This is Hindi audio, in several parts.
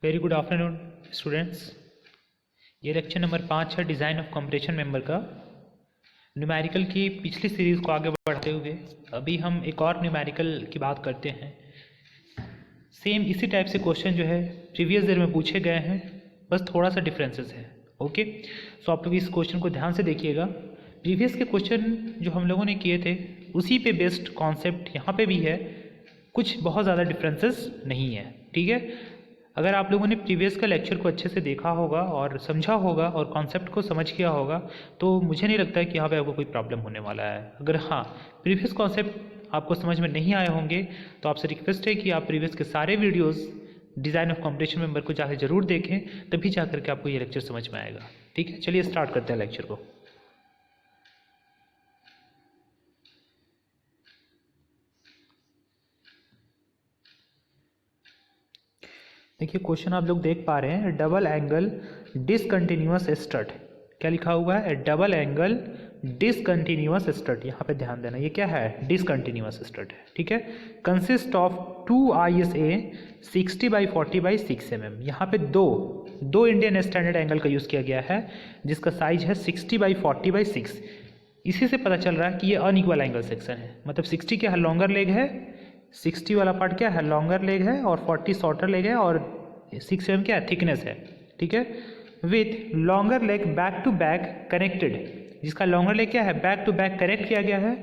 Very good afternoon students. ये लेक्चर नंबर 5 है डिज़ाइन ऑफ कंप्रेशन मेंबर का। न्यूमेरिकल की पिछली सीरीज़ को आगे बढ़ते हुए अभी हम एक और न्यूमेरिकल की बात करते हैं। सेम इसी टाइप से क्वेश्चन जो है प्रीवियस ईयर में पूछे गए हैं, बस थोड़ा सा डिफरेंसेस है। ओके, सो आप लोग इस क्वेश्चन को ध्यान से देखिएगा। प्रीवियस के क्वेश्चन जो हम लोगों ने किए थे उसी पे बेस्ड कॉन्सेप्ट यहाँ पे भी है, कुछ बहुत ज़्यादा डिफरेंसेस नहीं है। ठीक है, अगर आप लोगों ने प्रीवियस का लेक्चर को अच्छे से देखा होगा और समझा होगा और कॉन्सेप्ट को समझ किया होगा तो मुझे नहीं लगता है कि यहाँ पे आपको कोई प्रॉब्लम होने वाला है। अगर हाँ प्रीवियस कॉन्सेप्ट आपको समझ में नहीं आए होंगे तो आपसे रिक्वेस्ट है कि आप प्रीवियस के सारे videos design of compression member को जाकर जरूर देखें, तभी जा करके आपको ये लेक्चर समझ में आएगा। ठीक है, चलिए स्टार्ट करते हैं लेक्चर को। देखिए क्वेश्चन आप लोग देख पा रहे हैं, डबल एंगल डिसकंटिन्यूअस स्ट्रट। क्या लिखा हुआ है? Double angle discontinuous strut. यहाँ पे ध्यान देना, ये क्या है? डिसकंटिन्यूअस स्ट्रट है। ठीक है, कंसिस्ट ऑफ 2 ISA 60/40/6 mm। यहाँ पे दो इंडियन स्टैंडर्ड एंगल का यूज़ किया गया है जिसका साइज है 60/40/6। इसी से पता चल रहा है कि ये अनइक्वल एंगल सेक्शन है, मतलब 60 क्या है? लॉन्गर लेग है, 60 वाला पार्ट क्या है? लॉन्गर लेग है, और 40 शॉर्टर लेग है, और 6 mm क्या है? थिकनेस है। ठीक है, with longer leg back to back connected, जिसका लॉन्गर लेग क्या है? बैक टू बैक कनेक्ट किया गया है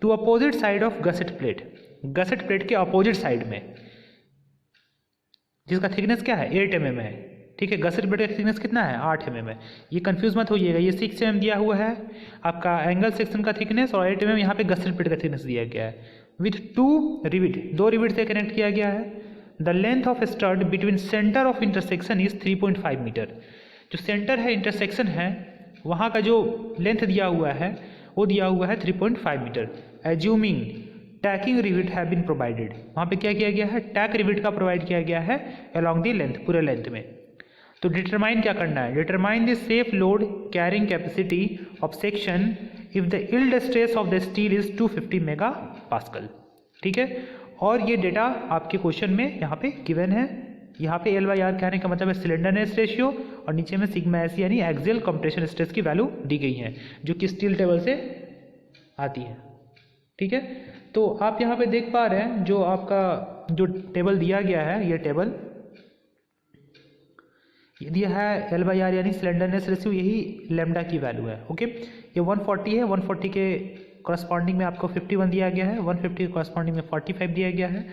to opposite side of gusset plate, gusset plate के अपोजिट साइड में, जिसका थिकनेस क्या है? 8 mm है। ठीक है, गसेट प्लेट का थिकनेस कितना है? 8 mm है। ये कंफ्यूज मत होइएगा, ये 6 mm दिया हुआ है आपका एंगल सेक्शन का थिकनेस, और 8 mm यहाँ पे गसेट प्लेट का थिकनेस दिया गया है। विथ 2 रिविट, 2 रिविट से कनेक्ट किया गया है। The length of stud between centre of intersection is 3.5 metre. जो सेंटर है, इंटरसेक्शन है, वहाँ का जो लेंथ दिया हुआ है वो दिया हुआ है 3.5 metre. Assuming tacking rivet have been provided, वहाँ पे क्या किया गया है? टैक रिविट का प्रोवाइड किया गया है अलॉन्ग दी लेंथ, पूरे लेंथ में। तो डिटरमाइन क्या करना है? Determine the safe load carrying capacity of section if the yield stress of the steel is 250 MPa। ठीक है, और ये डेटा आपके क्वेश्चन में यहाँ पे गिवन है। यहाँ पे L/R कहने का मतलब है सिलेंडरनेस रेशियो, और नीचे में सिग्मा S यानी एक्सियल कंप्रेशन स्ट्रेस की वैल्यू दी गई है जो कि स्टील टेबल से आती है। ठीक है, तो आप यहाँ पे देख पा रहे हैं जो आपका जो टेबल दिया गया है, ये टेबल ये दिया है L/R यानी सिलेंडरनेस रेशियो, यही लैम्डा की वैल्यू है। ओके, ये 140 है, 140 के कॉरस्पॉन्डिंग में आपको 51 दिया गया है, 150 के कॉरस्पॉन्डिंग में 45 दिया गया है,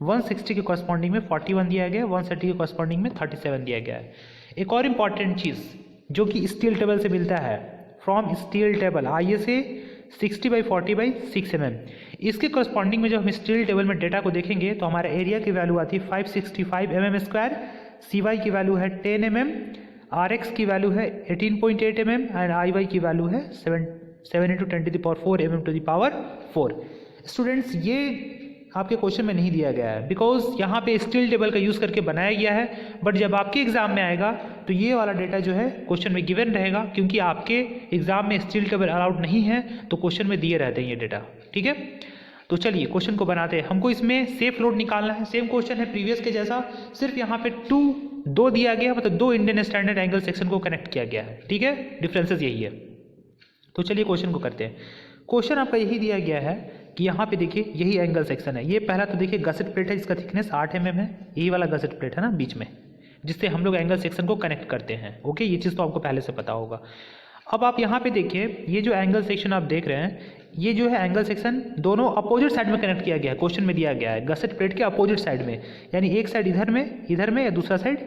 160 के कॉरस्पॉन्डिंग में 41 दिया गया है, 130 के कॉरस्पॉन्डिंग में 37 दिया गया है। एक और इम्पॉर्टेंट चीज़ जो कि स्टील टेबल से मिलता है, from steel table ISA 60/40/6 mm, इसके कॉरस्पॉन्डिंग में जब हम स्टील टेबल में डेटा को देखेंगे तो हमारा एरिया की वैल्यू आती है 565 mm², CY की वैल्यू है 10 mm, RX की वैल्यू है 18.8 mm, एंड IY की वैल्यू है 7 × 10⁴ mm⁴। स्टूडेंट्स, ये आपके क्वेश्चन में नहीं दिया गया है बिकॉज यहाँ पे स्टील टेबल का यूज़ करके बनाया गया है, बट जब आपके एग्जाम में आएगा तो ये वाला डेटा जो है क्वेश्चन में गिवन रहेगा, क्योंकि आपके एग्जाम में स्टील टेबल अलाउड नहीं है तो क्वेश्चन में दिए रहते हैं ये डेटा। ठीक है, तो चलिए क्वेश्चन को बनाते हैं। हमको इसमें सेफ लोड निकालना है, सेम क्वेश्चन है प्रीवियस के जैसा, सिर्फ यहाँ पे दो दिया गया, मतलब 2 इंडियन स्टैंडर्ड एंगल सेक्शन को कनेक्ट किया गया है। ठीक है, डिफरेंसेस यही है। तो चलिए क्वेश्चन को करते हैं। क्वेश्चन आपका यही दिया गया है कि यहाँ पे देखिए यही एंगल सेक्शन है। ये पहला तो देखिए गसेट प्लेट है जिसका थिकनेस 8 mm है, यही वाला गसेट प्लेट है ना बीच में, जिससे हम लोग एंगल सेक्शन को कनेक्ट करते हैं। ओके, ये चीज़ तो आपको पहले से पता होगा। अब आप यहाँ पे देखिए, ये जो एंगल सेक्शन आप देख रहे हैं, ये जो है एंगल सेक्शन दोनों अपोजिट साइड में कनेक्ट किया गया है, क्वेश्चन में दिया गया है गसेट प्लेट के अपोजिट साइड में, यानी एक साइड इधर में या दूसरा साइड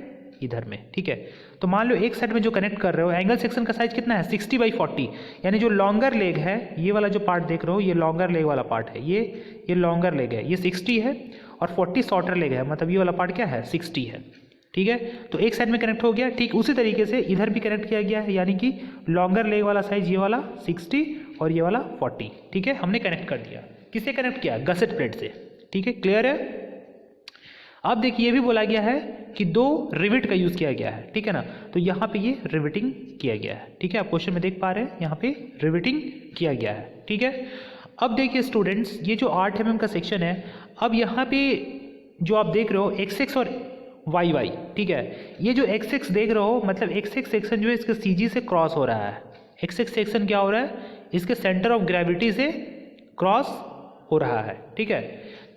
इधर में। ठीक है, तो मान लो एक साइड में जो कनेक्ट कर रहे हो, एंगल सेक्शन का साइज कितना है? 60/40, यानी जो लॉन्गर लेग है, ये वाला जो पार्ट देख रहे हो, ये लॉन्गर लेग वाला पार्ट है, ये लॉन्गर लेग है, ये 60 है, और 40 शॉर्टर लेग है, मतलब ये वाला पार्ट क्या है? 60 है। ठीक है, तो एक साइड में कनेक्ट हो गया। ठीक उसी तरीके से इधर भी कनेक्ट किया गया है, यानी कि लॉन्गर लेग वाला साइज ये वाला 60 और ये वाला 40। ठीक है, हमने कनेक्ट कर दिया। किससे कनेक्ट किया? गसेट प्लेट से। ठीक है, क्लियर है? अब देखिए ये भी बोला गया है कि 2 रिविट का यूज़ किया गया है। ठीक है ना, तो यहाँ पे ये रिविटिंग किया गया है। ठीक है, आप क्वेश्चन में देख पा रहे हैं यहाँ पे रिविटिंग किया गया है। ठीक है, अब देखिए स्टूडेंट्स, ये जो 8 mm का सेक्शन है, अब यहाँ पे जो आप देख रहे हो x और वाई वाई, ठीक है। ये जो एक्स एक्स देख रहे हो, मतलब एक्स एक्स सेक्शन जो है इसके सी जी से क्रॉस हो रहा है। एक्स एक्स सेक्शन क्या हो रहा है, इसके सेंटर ऑफ ग्रेविटी से क्रॉस हो रहा है, ठीक है।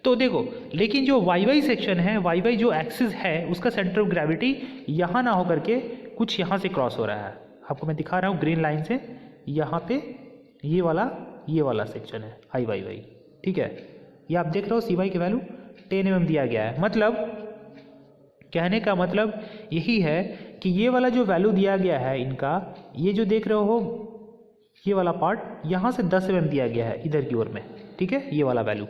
तो देखो, लेकिन जो वाई वाई सेक्शन है, वाई वाई जो एक्सिस है, उसका सेंटर ऑफ ग्रेविटी यहाँ ना होकर के कुछ यहाँ से क्रॉस हो रहा है। आपको मैं दिखा रहा हूँ ग्रीन लाइन से, यहाँ पे ये वाला सेक्शन है आई वाई वाई, ठीक है। ये आप देख रहे हो सी वाई की वैल्यू 10 mm दिया गया है। मतलब कहने का मतलब यही है कि ये वाला जो वैल्यू दिया गया है इनका, ये जो देख रहे हो ये वाला पार्ट, यहाँ से 10 mm दिया गया है इधर की ओर में, ठीक है, ये वाला वैल्यू,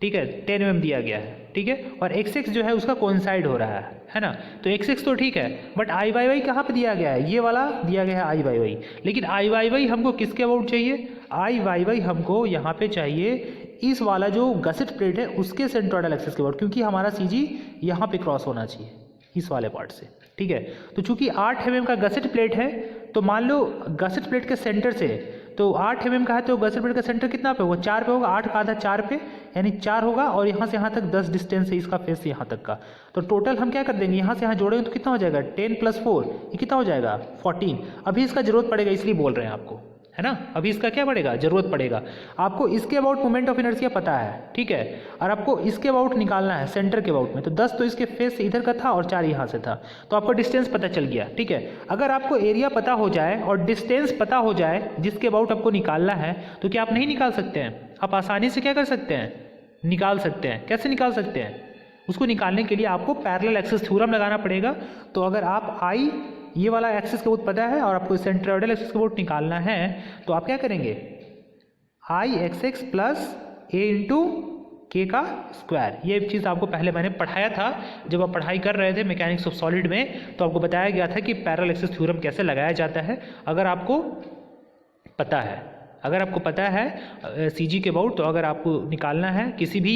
ठीक है, 10 mm दिया गया है, ठीक है। और एक्स एक्स जो है उसका कोइंसाइड हो रहा है ना। तो एक्स एक्स तो ठीक है, बट आई वाई वाई कहाँ पे दिया गया है, ये वाला दिया गया है आई वाई वाई। लेकिन आई वाई वाई हमको किसके अबाउट चाहिए, आई वाई वाई हमको यहाँ पे चाहिए इस वाला जो गसेट प्लेट है उसके सेंट्रोइडल एक्सिस के अबाउट, क्योंकि हमारा सी जी यहाँ पे क्रॉस होना चाहिए इस वाले पार्ट से, ठीक है। तो चूंकि 8 mm का गसेट प्लेट है, तो मान लो गसेट प्लेट के सेंटर से, तो 8 mm का है तो गसेट प्लेट का सेंटर कितना पे होगा, 4 पे होगा, 8 का आधा 4 पे, यानी 4 होगा। और यहाँ से यहाँ तक 10 डिस्टेंस है इसका फेस से यहाँ तक का। तो टोटल हम क्या कर देंगे, यहाँ से यहाँ जोड़ेंगे तो कितना हो जाएगा, 10 + 4, ये कितना हो जाएगा 14। अभी इसका जरूरत पड़ेगा, इसलिए बोल रहे हैं आपको, है ना। अभी इसका क्या पड़ेगा, जरूरत पड़ेगा। आपको इसके अबाउट मोमेंट ऑफ इनर्शिया पता है, ठीक है, और आपको इसके अबाउट निकालना है सेंटर के अबाउट में। तो 10 तो इसके फेस से इधर का था और 4 यहाँ से था, तो आपको डिस्टेंस पता चल गया, ठीक है। अगर आपको एरिया पता हो जाए और डिस्टेंस पता हो जाए जिसके अबाउट आपको निकालना है, तो क्या आप नहीं निकाल सकते हैं, आप आसानी से क्या कर सकते हैं, निकाल सकते हैं। कैसे निकाल सकते हैं, उसको निकालने के लिए आपको पैरेलल एक्सिस थ्योरम लगाना पड़ेगा। तो अगर आप आई ये वाला एक्सिस के अबाउट पता है और आपको सेंट्रोइडल एक्सिस के अबाउट निकालना है, तो आप क्या करेंगे, आई एक्स एक्स प्लस ए इंटू के का स्क्वायर। ये चीज़ आपको पहले मैंने पढ़ाया था जब आप पढ़ाई कर रहे थे मैकेनिक्स ऑफ सॉलिड में, तो आपको बताया गया था कि पैरेलल एक्सिस थ्योरम कैसे लगाया जाता है। अगर आपको पता है, अगर आपको पता है सी जी के अबाउट, तो अगर आपको निकालना है किसी भी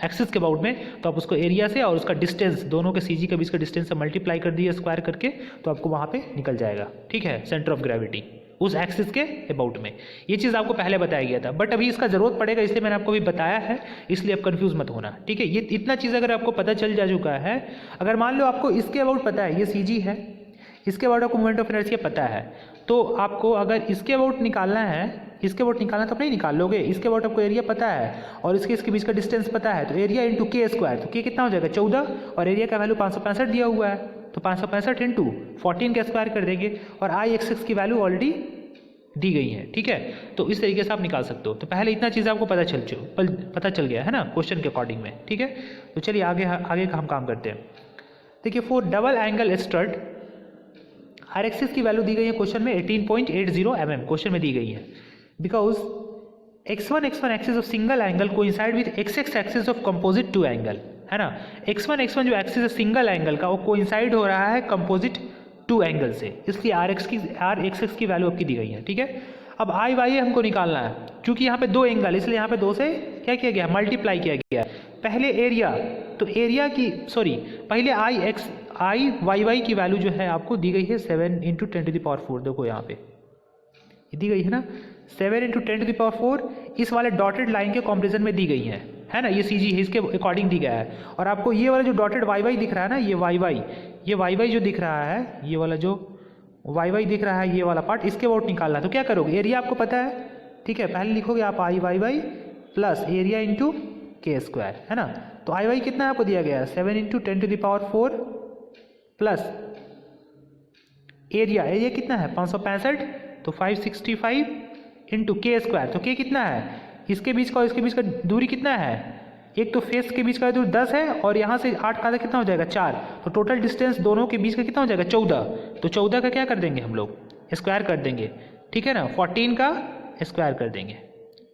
एक्सिस के अबाउट में, तो आप उसको एरिया से और उसका डिस्टेंस, दोनों के सी जी के बीच का डिस्टेंस से मल्टीप्लाई कर दिए स्क्वायर करके, तो आपको वहाँ पे निकल जाएगा, ठीक है, सेंटर ऑफ ग्रेविटी उस एक्सिस के अबाउट में। ये चीज़ आपको पहले बताया गया था, बट अभी इसका ज़रूरत पड़ेगा, इसलिए मैंने आपको अभी बताया है, इसलिए आप कंफ्यूज मत होना, ठीक है। ये इतना चीज़ अगर आपको पता चल जा चुका है, अगर मान लो आपको इसके अबाउट पता है, ये सी जी है, इसके अबाउट आपको मोमेंट ऑफ इनर्शिया पता है, तो आपको अगर इसके अबाउट निकालना है, इसके अबाउट निकालना तो आप नहीं निकाल लोगे, इसके अबाउट आपको एरिया पता है और इसके बीच का डिस्टेंस पता है, तो एरिया इंटू के स्क्वायर, तो के कितना हो जाएगा 14, और एरिया का वैल्यू 565 दिया हुआ है, तो 565 इंटू 14 का स्क्वायर कर देंगे, और आई एक्स एक्स की वैल्यू ऑलरेडी दी गई है, ठीक है। तो इस तरीके से आप निकाल सकते हो। तो पहले इतना चीज़ आपको पता चल गया है ना क्वेश्चन के अकॉर्डिंग में, ठीक है। तो चलिए आगे का हम काम करते हैं। देखिए, for double angle stud R axis की वैल्यू दी गई है क्वेश्चन में 18.80 mm क्वेश्चन में दी गई है। Because x1 axis of single angle coincide with x axis of composite two angle, है ना। x1 जो एक्सिस है सिंगल एंगल का, वो कोइंसाइड हो रहा है कंपोजिट टू एंगल से, इसलिए आर एक्स की वैल्यू आपकी दी गई है, ठीक है। अब आई वाई हमको निकालना है, क्योंकि यहाँ पे 2 एंगल, इसलिए यहाँ पे 2 से क्या किया गया, मल्टीप्लाई किया गया। पहले एरिया, तो एरिया की पहले आई वाई वाई की वैल्यू जो है आपको दी गई है 7 × 10⁴। देखो यहाँ पे दी गई है ना, 7 × 10⁴ इस वाले डॉटेड लाइन के कॉम्पेरिजन में दी गई है ना। ये सी जी है, इसके अकॉर्डिंग दी गया है। और आपको ये वाला जो डॉटेड वाई वाई दिख रहा है ना, ये वाई वाई जो दिख रहा है, ये वाला जो वाई वाई दिख रहा है, ये वाला पार्ट, इसके अबाउट निकालना है। तो क्या करोगे, एरिया आपको पता है, ठीक है, पहले लिखोगे आप I Y Y plus area into K square, है ना। तो आई वाई कितना आपको दिया गया है 7 × 10⁴ प्लस एरिया कितना है 565, तो 565 इंटू के स्क्वायर, तो के कितना है, इसके बीच का और इसके बीच का दूरी कितना है, एक तो फेस के बीच का दूरी 10 है और यहाँ से 8 का कितना हो जाएगा 4, तो टोटल डिस्टेंस दोनों के बीच का कितना हो जाएगा 14। तो 14 का क्या कर देंगे हम लोग, स्क्वायर कर देंगे, ठीक है ना। 14 का स्क्वायर कर देंगे,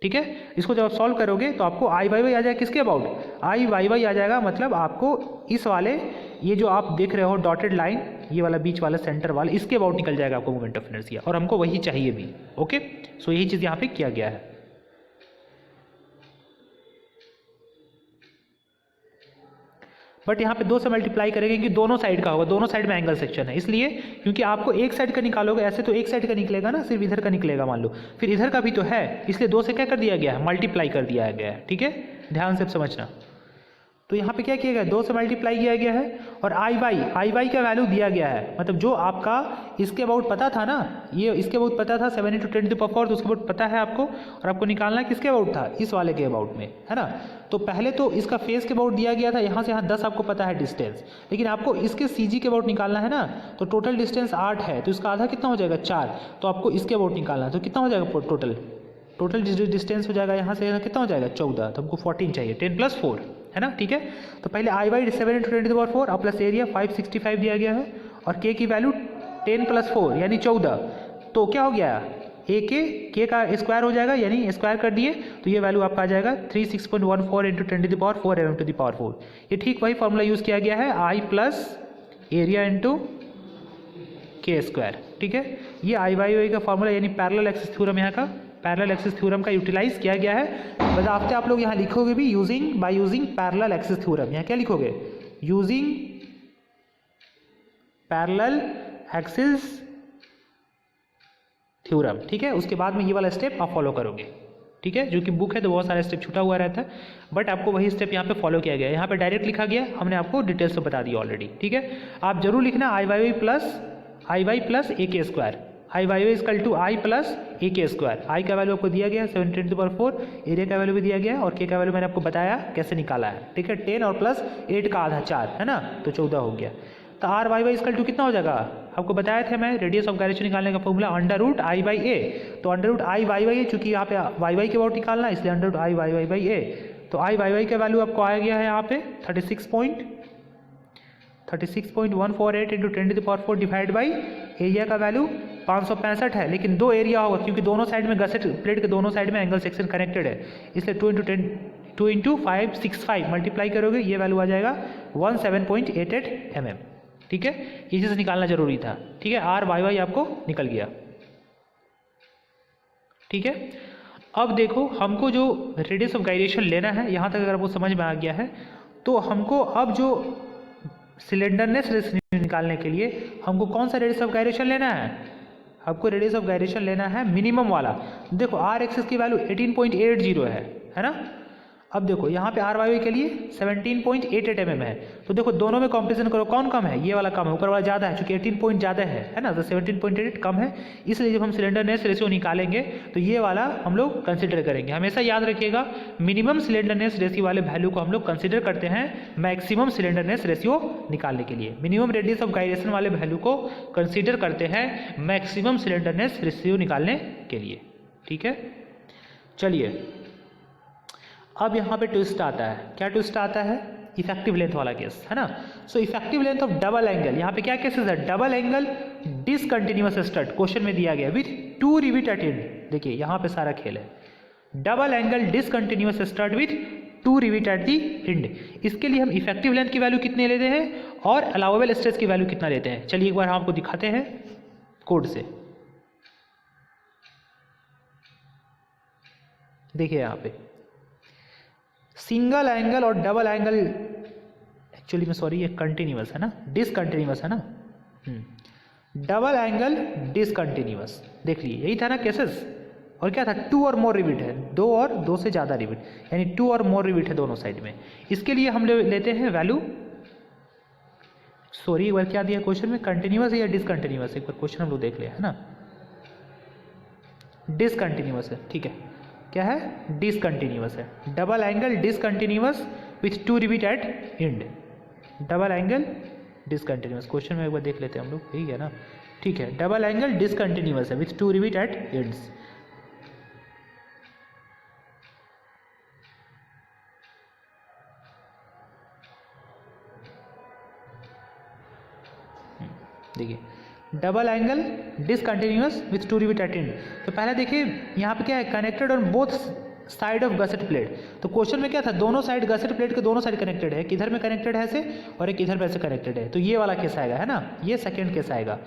ठीक है। इसको जब आप सॉल्व करोगे तो आपको आई वाई वाई आ जाएगा, किसके अबाउट, आई वाई वाई आ जाएगा। मतलब आपको इस वाले, ये जो आप देख रहे हो डॉटेड लाइन, ये वाला बीच वाला सेंटर वाला, इसके अबाउट निकल जाएगा आपको मोमेंट ऑफ इनर्शिया, और हमको वही चाहिए भी, ओके। सो यही चीज़ यहाँ पे किया गया है। बट यहाँ पे 2 से मल्टीप्लाई करेंगे कि दोनों साइड का होगा, दोनों साइड में एंगल सेक्शन है, इसलिए क्योंकि आपको एक साइड का निकालोगे, ऐसे तो एक साइड का निकलेगा ना, सिर्फ इधर का निकलेगा मान लो, फिर इधर का भी तो है, इसलिए 2 से क्या कर दिया गया है, मल्टीप्लाई कर दिया गया है, ठीक है। ध्यान से समझना। तो यहाँ पे क्या किया गया, 2 से मल्टीप्लाई किया गया है और आई वाई का वैल्यू दिया गया है, मतलब जो आपका इसके अबाउट पता था ना, ये इसके अबाउट पता था 7 × 10⁴, तो उसके अबाउट पता है आपको, और आपको निकालना है किसके अबाउट था, इस वाले के अबाउट में, है ना। तो पहले तो इसका फेस के अबाउट दिया गया था, यहाँ से यहाँ 10 आपको पता है डिस्टेंस, लेकिन आपको इसके CG के अबाउट निकालना है ना, तो टोटल डिस्टेंस 8 है, तो इसका आधा कितना हो जाएगा 4, तो आपको इसके अबाउट निकालना है, तो कितना हो जाएगा टोटल डिस्टेंस हो जाएगा यहाँ से यहाँ कितना हो जाएगा 14, तो हमको 14 चाहिए, 10 + 4 है ना, ठीक है। तो पहले आई वाई 7 × 10⁴ और प्लस एरिया 565 दिया गया है और के की वैल्यू 10 + 4 यानी 14, तो क्या हो गया ए के का स्क्वायर हो जाएगा, यानी स्क्वायर कर दिए तो ये वैल्यू आपका आ जाएगा 36.14 × 10⁴ mm⁴ ये ठीक वही फॉर्मूला यूज़ किया गया है, आई plus area into K square, ठीक है। ये आई वाई का फॉर्मूला यानी पैरेलल एक्सिस थ्योरम, यहाँ का पैरेलल एक्सिस थ्योरम का यूटिलाइज किया गया है। बजाते आप लोग यहाँ लिखोगे भी by using parallel axis theorem, यहाँ क्या लिखोगे, यूजिंग पैरेलल एक्सिस थ्योरम, ठीक है। उसके बाद में ये वाला स्टेप आप फॉलो करोगे, ठीक है। जो कि बुक है तो बहुत सारा स्टेप छूटा हुआ रहता है, बट आपको वही स्टेप यहाँ पे फॉलो किया गया है, यहाँ पे डायरेक्ट लिखा गया, हमने आपको डिटेल्स में बता दिया ऑलरेडी, ठीक है। आप जरूर लिखना आई Y plus A K square, I Y equal to I plus A K square, आई का वैल्यू आपको दिया गया है 7 × 10⁴, एरिया का वैल्यू भी दिया गया है और के का वैल्यू मैंने आपको बताया कैसे निकाला है, ठीक है। 10 और प्लस 8 का आधा 4 है ना, तो 14 हो गया। तो आर वाई इक्वल टू कितना हो जाएगा, आपको बताया था मैं रेडियस ऑफ गायरेशन निकालने का फॉर्मूला √i/a, तो √i/y, चूंकि यहाँ पे y के अबाउट निकालना है इसलिए √i/y/a, तो i/y का वैल्यू आपको आ गया है यहाँ पे 36.148 × 10⁴ डिवाइड बाई एरिया का वैल्यू 565 है, लेकिन 2 एरिया होगा क्योंकि दोनों साइड में गसेट प्लेट के दोनों साइड में एंगल सेक्शन कनेक्टेड है, इसलिए 2 × 565 मल्टीप्लाई करोगे ये वैल्यू आ जाएगा 17.88 mm, ठीक है। ये चीज़ निकालना जरूरी था, ठीक है। R/y आपको निकल गया, ठीक है। अब देखो हमको जो रेडियस ऑफ गायरेशन लेना है, यहाँ तक अगर आपको समझ में आ गया है तो हमको अब जो सिलेंडरनेस रेशियो निकालने के लिए हमको कौन सा रेडियस ऑफ गायरेशन लेना है, आपको रेडियस ऑफ गायरेशन लेना है मिनिमम वाला। देखो आर एक्सिस की वैल्यू 18.80 है ना। अब देखो यहाँ पे आर वाई के लिए 17.88 mm है, तो देखो दोनों में कंपैरिजन करो कौन कम है, ये वाला कम है, ऊपर वाला ज़्यादा है, चूंकि 18 पॉइंट ज़्यादा है ना, तो 17.88 कम है, इसलिए जब हम सिलेंडरनेस रेशियो निकालेंगे तो ये वाला हम लोग कंसिडर करेंगे। हमेशा याद रखिएगा मिनिमम सिलेंडरनेस रेशियो वाले वैल्यू को हम लोग कंसिडर करते हैं मैक्सिमम सिलेंडरनेस रेशियो निकालने के लिए, मिनिमम रेडियस ऑफ गायरेशन वाले वैल्यू को कंसिडर करते हैं मैक्सिमम सिलेंडरनेस रेशियो निकालने के लिए, ठीक है। चलिए अब यहाँ पे ट्विस्ट आता है, क्या ट्विस्ट आता है, इफेक्टिव लेंथ वाला केस है ना। So effective length of double angle, यहाँ पे क्या केसेस है, double angle discontinuous stud question में दिया गया विथ 2 रिवेट एट एंड। देखिए यहाँ पे सारा खेल है, double angle discontinuous stud with 2 rivet at the and. इसके लिए हम इफेक्टिव लेंथ की वैल्यू कितने लेते हैं और अलाउेबल स्ट्रेस की वैल्यू कितना लेते हैं, चलिए एक बार हम आपको दिखाते हैं कोड से। देखिए यहाँ पे सिंगल एंगल और डबल एंगल, एक्चुअली में सॉरी ये कंटिन्यूअस है ना, डिसकंटिन्यूअस है ना, डबल एंगल डिसकंटिन्यूअस, देख लीजिए यही था ना केसेस। और क्या था, 2 और मोर रिविट है, 2 और 2 से ज़्यादा रिविट, यानी 2 और मोर रिविट है दोनों साइड में। इसके लिए हम लेते हैं वैल्यू, सॉरी एक बार क्या दिया क्वेश्चन में, कंटिन्यूअस या डिसकंटिन्यूअस, एक बार क्वेश्चन हम लोग देख लिया है ना, डिसकंटिन्यूअस है, ठीक है, क्या है, डिसकंटिन्यूअस है। Double angle discontinuous with 2 rivet at end, double angle discontinuous, question में एक बार देख लेते हैं हम लोग, ठीक है ना, ठीक है। डबल एंगल डिसकंटिन्यूअस है विथ 2 रिविट एट एंड्स। देखिए double angle discontinuous with 2 rivet at end. तो पहले देखिए यहाँ पे क्या है, connected on both side of gusset plate. तो क्वेश्चन में क्या था, दोनों साइड गसेट प्लेट के दोनों साइड कनेक्टेड है, एक इधर में कनेक्टेड है ऐसे और एक इधर में ऐसे कनेक्टेड है, तो ये वाला केस आएगा है ना, ये सेकेंड केस आएगा,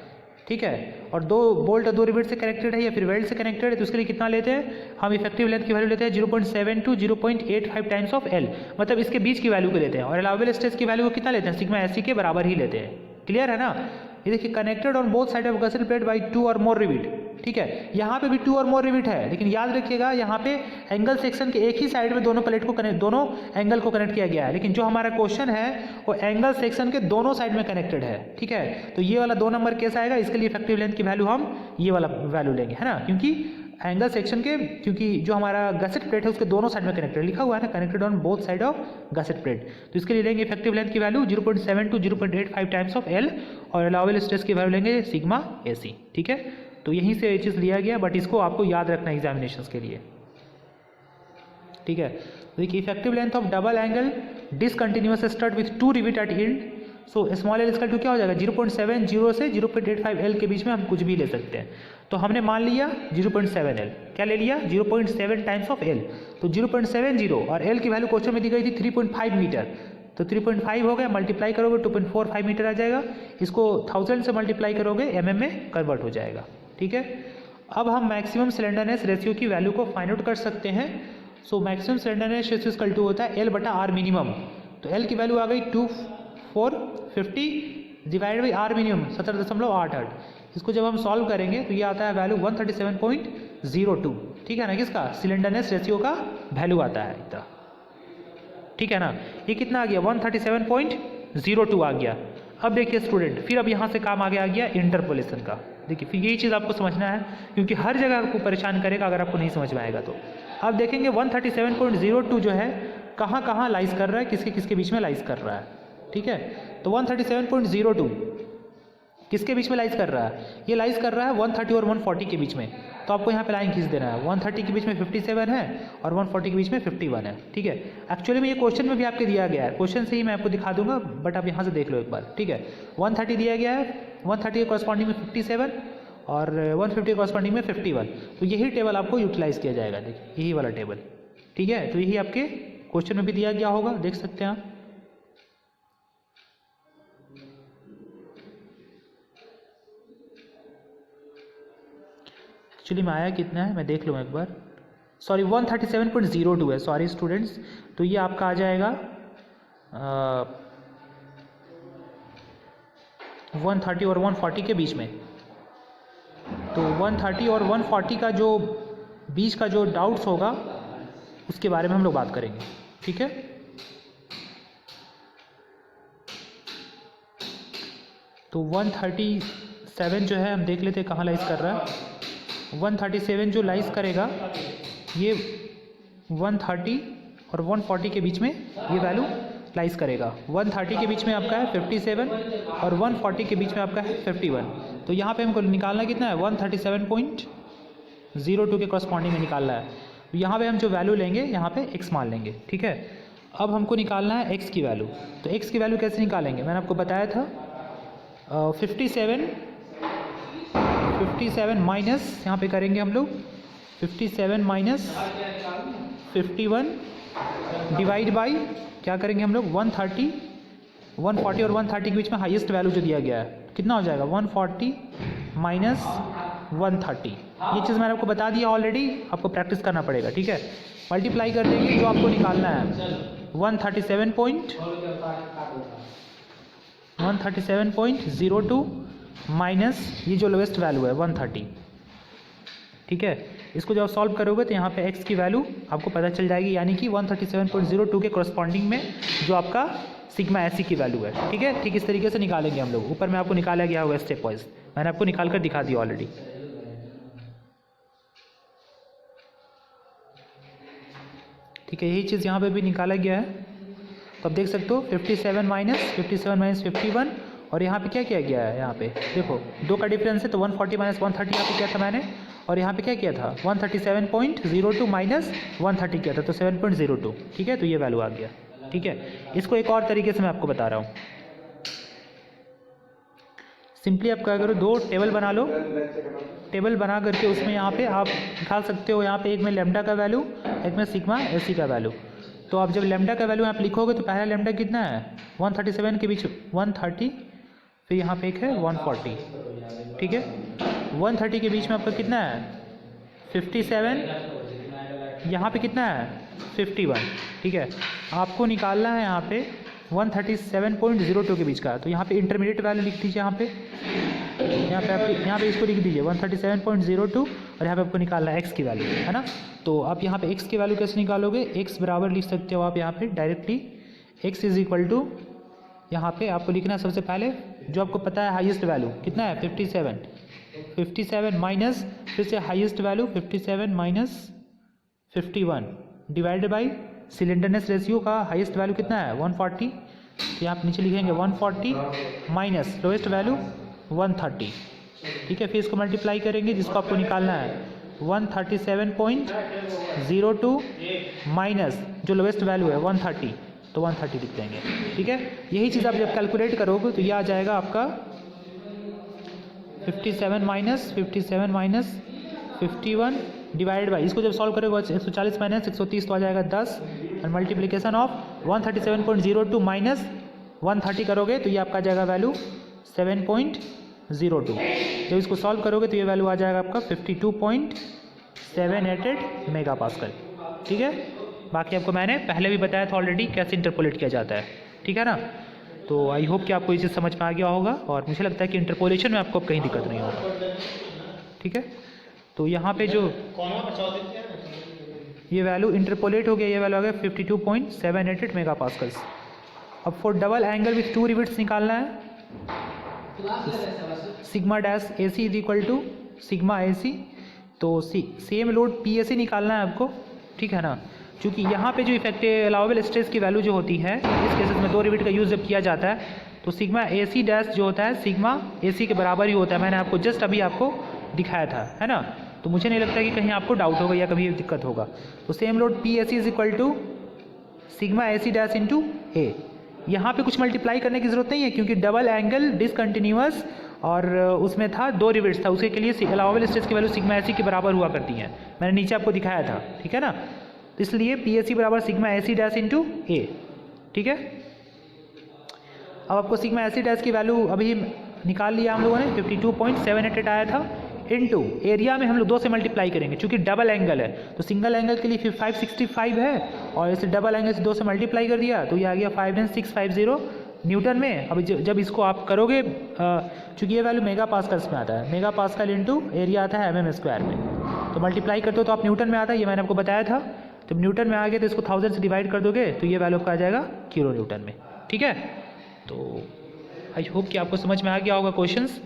ठीक है। और 2 बोल्ट 2 रिवेट से कनेक्टेड है या फिर वेल्ड से कनेक्टेड है, तो उसके लिए कितना लेते हैं हम, इफेक्टिव लेंथ की वैल्यू लेते हैं 0.7 to 0.85 टाइम्स ऑफ एल, मतलब इसके बीच की वैल्यू को लेते हैं। और अलाउेबल स्ट्रेस की वैल्यू को कितना लेते हैं, सिग्मा एस सी के बराबर ही लेते हैं, क्लियर है ना। ये देखिए connected on both side of gusset plate by 2 और मोर रिविट, ठीक है, यहाँ पे भी 2 और मोर रिविट है, लेकिन याद रखिएगा यहाँ पे एंगल सेक्शन के एक ही साइड में दोनों प्लेट को कनेक्ट, दोनों एंगल को कनेक्ट किया गया है, लेकिन जो हमारा क्वेश्चन है वो एंगल सेक्शन के दोनों साइड में कनेक्टेड है, ठीक है। तो ये वाला 2 नंबर केस आएगा, इसके लिए इफेक्टिव लेंथ की वैल्यू हम ये वाला वैल्यू लेंगे, है ना, क्योंकि एंगल सेक्शन के, क्योंकि जो हमारा गसेट प्लेट है उसके दोनों साइड में कनेक्टेड लिखा हुआ है ना, connected on both side of gusset plate, तो इसके लिए लेंगे इफेक्टिव लेंथ की value 0.7 to 0.85 times of L, और अलाउबल स्ट्रेस की वैल्यू लेंगे सिग्मा AC, ठीक है। तो यहीं से ये चीज़ लिया गया, बट इसको आपको याद रखना है एग्जामिनेशंस के लिए, ठीक है। देखिए effective length of double angle discontinuous stud with 2 rivet at end, so small L इसका क्या हो जाएगा 0.70 से 0.85 एल के बीच में हम कुछ भी ले सकते हैं, तो हमने मान लिया 0.7 एल, क्या ले लिया 0.7 टाइम्स ऑफ एल, तो 0.70 और एल की वैल्यू क्वेश्चन में दी गई थी 3.5 मीटर, तो 3.5 हो गया, मल्टीप्लाई करोगे 2.45 मीटर आ जाएगा, इसको 1000 से मल्टीप्लाई करोगे mm में कन्वर्ट हो जाएगा, ठीक है। अब हम मैक्सिमम स्लेंडरनेस रेशियो की वैल्यू को फाइंड आउट कर सकते हैं। So maximum slenderness ratio equal to होता है L/R मिनिमम, तो L की वैल्यू आ गई 2450 डिवाइड बाई R मिनिमम 17.88, इसको जब हम सॉल्व करेंगे तो ये आता है वैल्यू 137.02, ठीक है ना, किसका सिलेंडरनेस रेशियो का वैल्यू आता है इतना, ठीक है ना। ये कितना आ गया 137.02 आ गया। अब देखिए स्टूडेंट, फिर अब यहाँ से काम आगे आ गया इंटरपोलेशन का। देखिए फिर यही चीज़ आपको समझना है, क्योंकि हर जगह आपको परेशान करेगा अगर आपको नहीं समझ में आएगा तो। अब देखेंगे 137.02 जो है कहाँ कहाँ लाइज कर रहा है, किसके किसके बीच में लाइज कर रहा है, ठीक है। तो 137.02 किसके बीच में लाइज कर रहा है, ये लाइज कर रहा है 130 और 140 के बीच में, तो आपको यहाँ पे लाइन खींच देना है, 130 के बीच में 57 है और 140 के बीच में 51 है, ठीक है। एक्चुअली में ये क्वेश्चन में भी आपके दिया गया है, क्वेश्चन से ही मैं आपको दिखा दूंगा, बट आप यहाँ से देख लो एक बार, ठीक है। 130 दिया गया है, 130 के कॉरस्पॉन्डिंग में 57 और 150 के कॉरस्पॉन्डिंग में 51, तो यही टेबल आपको यूटिलाइज किया जाएगा, देखिए यही वाला टेबल, ठीक है। तो यही आपके क्वेश्चन में भी दिया गया होगा, देख सकते हैं आप। एक्चुअली में आया कितना है मैं देख लूँ एक बार, सॉरी 137.02 है, सॉरी स्टूडेंट्स, तो ये आपका आ जाएगा 130 और 140 के बीच में। तो 130 और 140 का जो बीच का जो डाउट्स होगा उसके बारे में हम लोग बात करेंगे, ठीक है। तो 137 जो है हम देख लेते हैं कहाँ लाइज कर रहा है। 137 जो लाइज करेगा ये 130 और 140 के बीच में ये वैल्यू लाइज करेगा। 130 के बीच में आपका है 57 और 140 के बीच में आपका है 51। तो यहाँ पे हमको निकालना कितना है 137.02 के कॉरस्पॉन्डिंग में निकालना है। तो यहाँ पे हम जो वैल्यू लेंगे यहाँ पे x मान लेंगे, ठीक है। अब हमको निकालना है x की वैल्यू। तो x की वैल्यू कैसे निकालेंगे, मैंने आपको बताया था 57 माइनस यहाँ पे करेंगे हम लोग 57 माइनस 51 डिवाइड बाई क्या करेंगे हम लोग 140 और 130 के बीच में हाईएस्ट वैल्यू जो दिया गया है कितना हो जाएगा 140 माइनस 130। ये चीज़ मैंने आपको बता दिया ऑलरेडी, आपको प्रैक्टिस करना पड़ेगा, ठीक है। मल्टीप्लाई कर देंगे, जो आपको निकालना है 137.02 माइनस ये जो लोएस्ट वैल्यू है 130, ठीक है। इसको जब सॉल्व करोगे तो यहाँ पे x की वैल्यू आपको पता चल जाएगी, यानी कि 137.02 के कॉरस्पॉन्डिंग में जो आपका सिग्मा ऐसी की वैल्यू है, ठीक है। ठीक इस तरीके से निकालेंगे हम लोग। ऊपर में आपको निकाला गया होगा स्टेप वाइज, मैंने आपको निकाल कर दिखा दिया ऑलरेडी, ठीक है। यही चीज़ यहाँ पे भी निकाला गया है। तो आप देख सकते हो 57 माइनस 51 और यहाँ पे क्या किया गया है, यहाँ पे देखो 2 का डिफरेंस है, तो 140 माइनस 130 यहाँ पे किया था मैंने, और यहाँ पे क्या किया था 137.02 माइनस 130 किया था, तो 7.02, ठीक है। तो ये वैल्यू आ गया, ठीक है। इसको एक और तरीके से मैं आपको बता रहा हूँ। सिंपली आप क्या करो, 2 टेबल बना लो, टेबल बना करके उसमें यहाँ पे आप निकाल सकते हो, यहाँ पे एक में लैम्डा का वैल्यू, एक में सिग्मा एसी का वैल्यू। तो आप जब लैम्डा का वैल्यू आप लिखोगे तो पहला लैम्डा कितना है 137 के बीच 130, फिर यहाँ पे एक है 140, ठीक है। 130 के बीच में आपका कितना है 57, यहाँ पे कितना है 51, ठीक है। आपको निकालना है यहाँ पे 137.02 के बीच का। तो यहाँ पे इंटरमीडिएट वैल्यू लिख दीजिए, यहाँ पे इसको लिख दीजिए 137.02 और यहाँ पे आपको निकालना है x की वैल्यू, है ना। तो आप यहाँ पे x की वैल्यू कैसे निकालोगे, x बराबर लिख सकते हो आप यहाँ पे directly x is equal to, यहाँ पे आपको लिखना है सबसे पहले जो आपको पता है हाईएस्ट वैल्यू कितना है 57 माइनस फिर से highest value 57 minus 51 divided by slenderness ratio का हाईएस्ट वैल्यू कितना है 140। तो यहाँ पे नीचे लिखेंगे 140 माइनस लोएस्ट वैल्यू 130, ठीक है। फिर इसको मल्टीप्लाई करेंगे जिसको आपको निकालना है 137.02 माइनस जो लोएस्ट वैल्यू है 130, तो 130 लिख देंगे, ठीक है। यही चीज़ आप जब कैलकुलेट करोगे तो ये आ जाएगा आपका 57 माइनस 51 डिवाइड बाई, इसको जब सॉल्व करोगे 140 माइनस 130 तो आ जाएगा 10 और मल्टीप्लिकेशन ऑफ 137.02 माइनस 130 करोगे तो ये आपका आ जाएगा वैल्यू 7.02। जब इसको सॉल्व करोगे तो ये वैल्यू आ जाएगा आपका 52.788 मेगा पास्कल, ठीक है। बाकी आपको मैंने पहले भी बताया था ऑलरेडी कैसे इंटरपोलेट किया जाता है, ठीक है ना। तो आई होप कि आपको ये चीज़ समझ में आ गया होगा और मुझे लगता है कि इंटरपोलेशन में आपको कहीं दिक्कत नहीं होगा, ठीक है। तो यहाँ पे जो ये वैल्यू इंटरपोलेट हो गया, ये वैल्यू आ गया 52.788 मेगा पास्कल्स। अब for double angle with 2 rivets निकालना है, sigma dash A C is equal to sigma A C, तो same load P A C निकालना है आपको, ठीक है ना। क्योंकि यहाँ पे जो इफेक्टिव अलाउेबल स्ट्रेस की वैल्यू जो होती है इस केसेस में 2 रिविट का यूज़ जब किया जाता है तो सिग्मा ए सी डैश जो होता है सिग्मा ए सी के बराबर ही होता है। मैंने आपको जस्ट अभी आपको दिखाया था, है ना। तो मुझे नहीं लगता कि कहीं आपको डाउट होगा या कभी दिक्कत होगा। तो same load P A C is equal to sigma A C dash into A. यहाँ पे कुछ मल्टीप्लाई करने की जरूरत नहीं है क्योंकि डबल एंगल डिसकंटिन्यूअस और उसमें था 2 रिविट्स था, उसके लिए अलाउेबल स्ट्रेस की वैल्यू सिग्मा ए सी के बराबर हुआ करती है, मैंने नीचे आपको दिखाया था, ठीक है ना। तो इसलिए पी ए सी बराबर sigma A C dash into ए, ठीक है। अब आपको सिग्मा ए सी डैश की वैल्यू अभी निकाल लिया हम लोगों ने 52.788 आया था, इनटू एरिया में हम लोग 2 से मल्टीप्लाई करेंगे क्योंकि डबल एंगल है। तो सिंगल एंगल के लिए 565 है और इसे डबल एंगल से 2 से मल्टीप्लाई कर दिया तो ये आ गया 59650 न्यूटन में। अब जब इसको आप करोगे चूँकि ये वैल्यू मेगा पास्कल्स में आता है, मेगा पास्कल इंटू एरिया आता है mm स्क्वायर में, तो मल्टीप्लाई करते हो तो आप न्यूटन में आता है, ये मैंने आपको बताया था। जब न्यूटन में आ गया तो इसको 1000 से डिवाइड कर दोगे तो ये वैल्यू आपका आ जाएगा किलो न्यूटन में, ठीक है। तो आई होप कि आपको समझ में आ गया होगा क्वेश्चंस।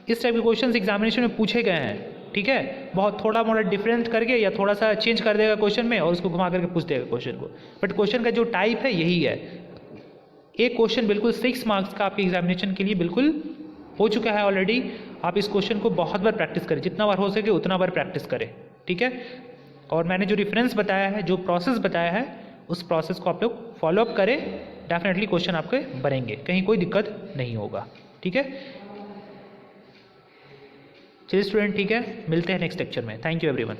इस टाइप के क्वेश्चंस एग्जामिनेशन में पूछे गए हैं, ठीक है। बहुत थोड़ा मोड़ा डिफरेंट करके या थोड़ा सा चेंज कर देगा क्वेश्चन में और उसको घुमा करके पूछ देगा क्वेश्चन को, बट क्वेश्चन का जो टाइप है यही है। एक क्वेश्चन बिल्कुल 6 मार्क्स का आपके एग्जामिनेशन के लिए बिल्कुल हो चुका है ऑलरेडी। आप इस क्वेश्चन को बहुत बार प्रैक्टिस करें, जितना बार हो सके उतना बार प्रैक्टिस करें, ठीक है। और मैंने जो रेफरेंस बताया है, जो प्रोसेस बताया है, उस प्रोसेस को आप लोग फॉलोअप करें, डेफिनेटली क्वेश्चन आपके बनेंगे, कहीं कोई दिक्कत नहीं होगा, ठीक है। चलिए स्टूडेंट, ठीक है, मिलते हैं नेक्स्ट लेक्चर में। Thank you everyone.